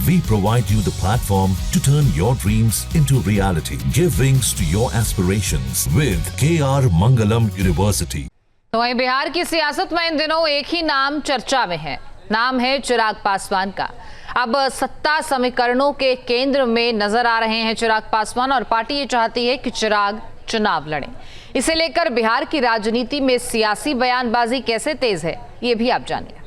We provide you the platform to turn your dreams into reality. Give wings to your aspirations with KR Mangalam University. तो वहीं बिहार की सियासत में इन दिनों एक ही नाम चर्चा में है, नाम है चिराग पासवान का। अब सत्ता समीकरणों के केंद्र में नजर आ रहे हैं चिराग पासवान और पार्टी ये चाहती है कि चिराग चुनाव लड़ें। इसे लेकर बिहार की राजनीति में सियासी बयानबाजी कैसे तेज है, ये भी आप जानिए।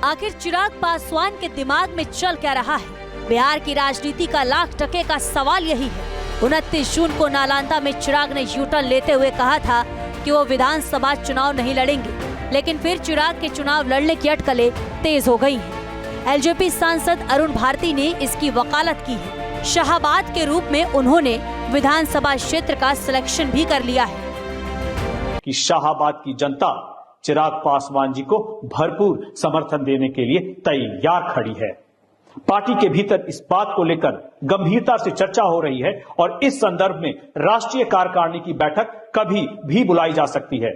आखिर चिराग पासवान के दिमाग में चल क्या रहा है? बिहार की राजनीति का लाख टके का सवाल यही है। 29 जून को नालंदा में चिराग ने यूटर्न लेते हुए कहा था कि वो विधानसभा चुनाव नहीं लड़ेंगे, लेकिन फिर चिराग के चुनाव लड़ने की अटकलें तेज हो गई हैं। एलजेपी सांसद अरुण भारती ने इसकी वकालत की है। शाहाबाद के रूप में उन्होंने विधानसभा क्षेत्र का सिलेक्शन भी कर लिया है कि शाहाबाद की जनता चिराग पासवान जी को भरपूर समर्थन देने के लिए तैयार खड़ी है। पार्टी के भीतर इस बात को लेकर गंभीरता से चर्चा हो रही है और इस संदर्भ में राष्ट्रीय कार्यकारिणी की बैठक कभी भी बुलाई जा सकती है,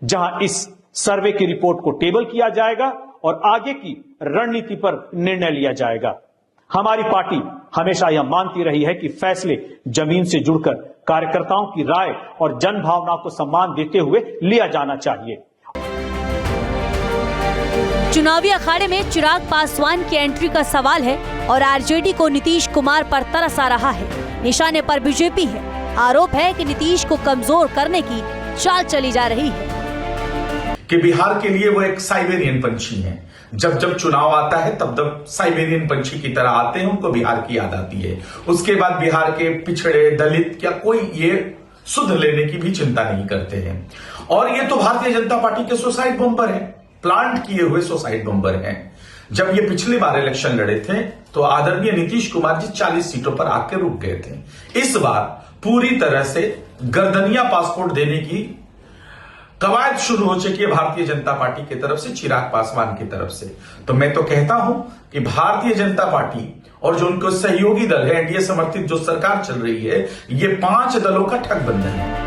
जहां इस सर्वे की रिपोर्ट को टेबल किया जाएगा और आगे की रणनीति पर निर्णय लिया जाएगा। हमारी पार्टी हमेशा यह मानती रही है कि फैसले जमीन से जुड़कर कार्यकर्ताओं की राय और जन भावना को सम्मान देते हुए लिया जाना चाहिए। चुनावी अखाड़े में चिराग पासवान की एंट्री का सवाल है और आरजेडी को नीतीश कुमार पर तरस आ रहा है। निशाने पर बीजेपी है। आरोप है कि नीतीश को कमजोर करने की चाल चली जा रही है कि बिहार के लिए वो एक साइबेरियन पंछी है। जब जब चुनाव आता है तब तब साइबेरियन पंछी की तरह आते हैं, उनको बिहार की याद आती है। उसके बाद बिहार के पिछड़े, दलित या कोई ये सुध लेने की भी चिंता नहीं करते हैं। और ये तो भारतीय जनता पार्टी के सुसाइड बम्पर है, प्लांट किए हुए सुसाइड बम्पर हैं। जब ये पिछली बार इलेक्शन लड़े थे तो आदरणीय नीतीश कुमार जी 40 सीटों पर आके रुक गए थे। इस बार पूरी तरह से गर्दनिया पासपोर्ट देने की कवायद शुरू हो चुकी है भारतीय जनता पार्टी की तरफ से, चिराग पासवान की तरफ से। तो मैं तो कहता हूं कि भारतीय जनता पार्टी और जो उनको सहयोगी दल है, एनडीए समर्थित जो सरकार चल रही है, ये 5 दलों का ठगबंधन है।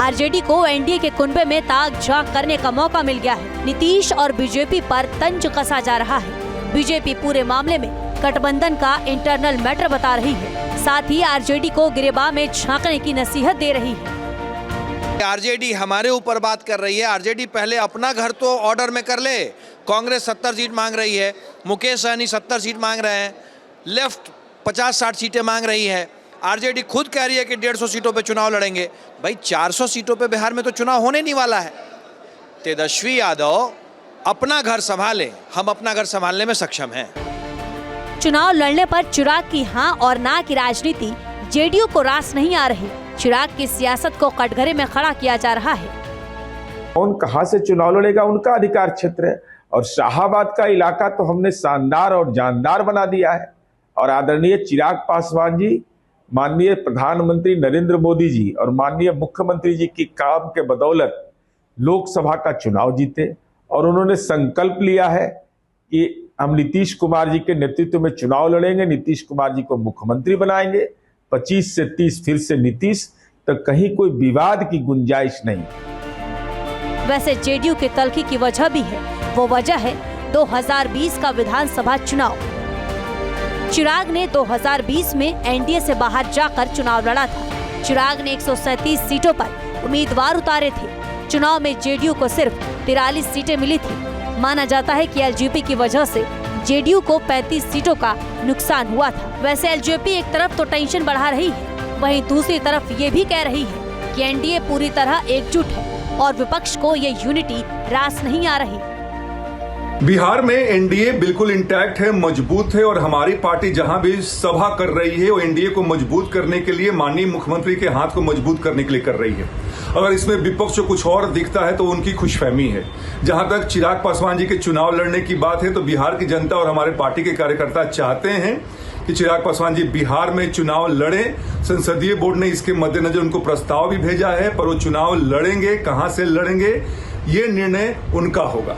आरजेडी को एनडीए के कुनबे में ताक झांक करने का मौका मिल गया है। नीतीश और बीजेपी पर तंज कसा जा रहा है। बीजेपी पूरे मामले में गठबंधन का इंटरनल मैटर बता रही है, साथ ही आरजेडी को गिरेबान में झांकने की नसीहत दे रही है। आरजेडी हमारे ऊपर बात कर रही है। आरजेडी पहले अपना घर तो ऑर्डर में कर ले। कांग्रेस 70 सीट मांग रही है, मुकेश सहनी 70 सीट मांग रहे हैं, लेफ्ट 50-60 सीटें मांग रही है। आरजेडी खुद कह रही है कि 150 सीटों पे चुनाव लड़ेंगे। भाई 400 सीटों पे बिहार में तो चुनाव होने नहीं वाला है। तेजस्वी यादव अपना घर संभाले, हम अपना घर संभालने में सक्षम हैं। चुनाव लड़ने पर चिराग की हाँ और ना की राजनीति जेडीयू को रास नहीं आ रही। चिराग की सियासत को कटघरे में खड़ा किया जा रहा है। कौन कहां से चुनाव लड़ेगा उनका अधिकार क्षेत्र है, और शाहाबाद का इलाका तो हमने शानदार और जानदार बना दिया है। और आदरणीय चिराग पासवान जी, माननीय प्रधानमंत्री नरेंद्र मोदी जी और माननीय मुख्यमंत्री जी की काम के बदौलत लोकसभा का चुनाव जीते और उन्होंने संकल्प लिया है कि हम नीतीश कुमार जी के नेतृत्व में चुनाव लड़ेंगे, नीतीश कुमार जी को मुख्यमंत्री बनाएंगे। 25 से 30 फिर से नीतीश, तो कहीं कोई विवाद की गुंजाइश नहीं। वैसे जेडीयू के तल्खी की वजह भी है। वो वजह है 2020 का विधानसभा चुनाव। चिराग ने 2020 में एनडीए से बाहर जाकर चुनाव लड़ा था। चिराग ने 137 सीटों पर उम्मीदवार उतारे थे। चुनाव में जेडीयू को सिर्फ 43 सीटें मिली थी। माना जाता है कि एलजेपी की वजह से जेडीयू को 35 सीटों का नुकसान हुआ था। वैसे एलजेपी एक तरफ तो टेंशन बढ़ा रही है, वहीं दूसरी तरफ ये भी कह रही है कि एनडीए पूरी तरह एकजुट है और विपक्ष को ये यूनिटी रास नहीं आ रही। बिहार में एनडीए बिल्कुल इंटैक्ट है, मजबूत है और हमारी पार्टी जहां भी सभा कर रही है वो एनडीए को मजबूत करने के लिए, माननीय मुख्यमंत्री के हाथ को मजबूत करने के लिए कर रही है। अगर इसमें विपक्ष को कुछ और दिखता है तो उनकी खुशफहमी है। जहां तक चिराग पासवान जी के चुनाव लड़ने की बात है तो बिहार की जनता और हमारे पार्टी के कार्यकर्ता चाहते हैं कि चिराग पासवान जी बिहार में चुनाव लड़े। संसदीय बोर्ड ने इसके मद्देनजर उनको प्रस्ताव भी भेजा है, पर वो चुनाव लड़ेंगे, कहां से लड़ेंगे, ये निर्णय उनका होगा।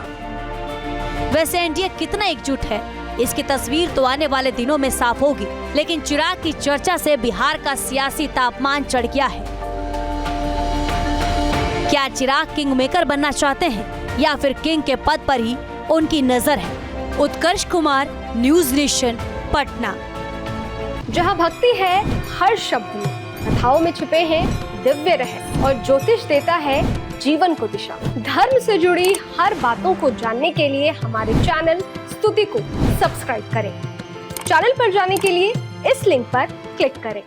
वैसे एनडीए कितना एकजुट है इसकी तस्वीर तो आने वाले दिनों में साफ होगी, लेकिन चिराग की चर्चा से बिहार का सियासी तापमान चढ़ गया है। क्या चिराग किंग मेकर बनना चाहते हैं या फिर किंग के पद पर ही उनकी नजर है? उत्कर्ष कुमार, न्यूज नेशन, पटना। जहां भक्ति है हर शब्द में, कथाओं में छुपे हैं दिव्य रहस्य और ज्योतिष देता है जीवन को दिशा। धर्म से जुड़ी हर बातों को जानने के लिए हमारे चैनल स्तुति को सब्सक्राइब करें। चैनल पर जाने के लिए इस लिंक पर क्लिक करें।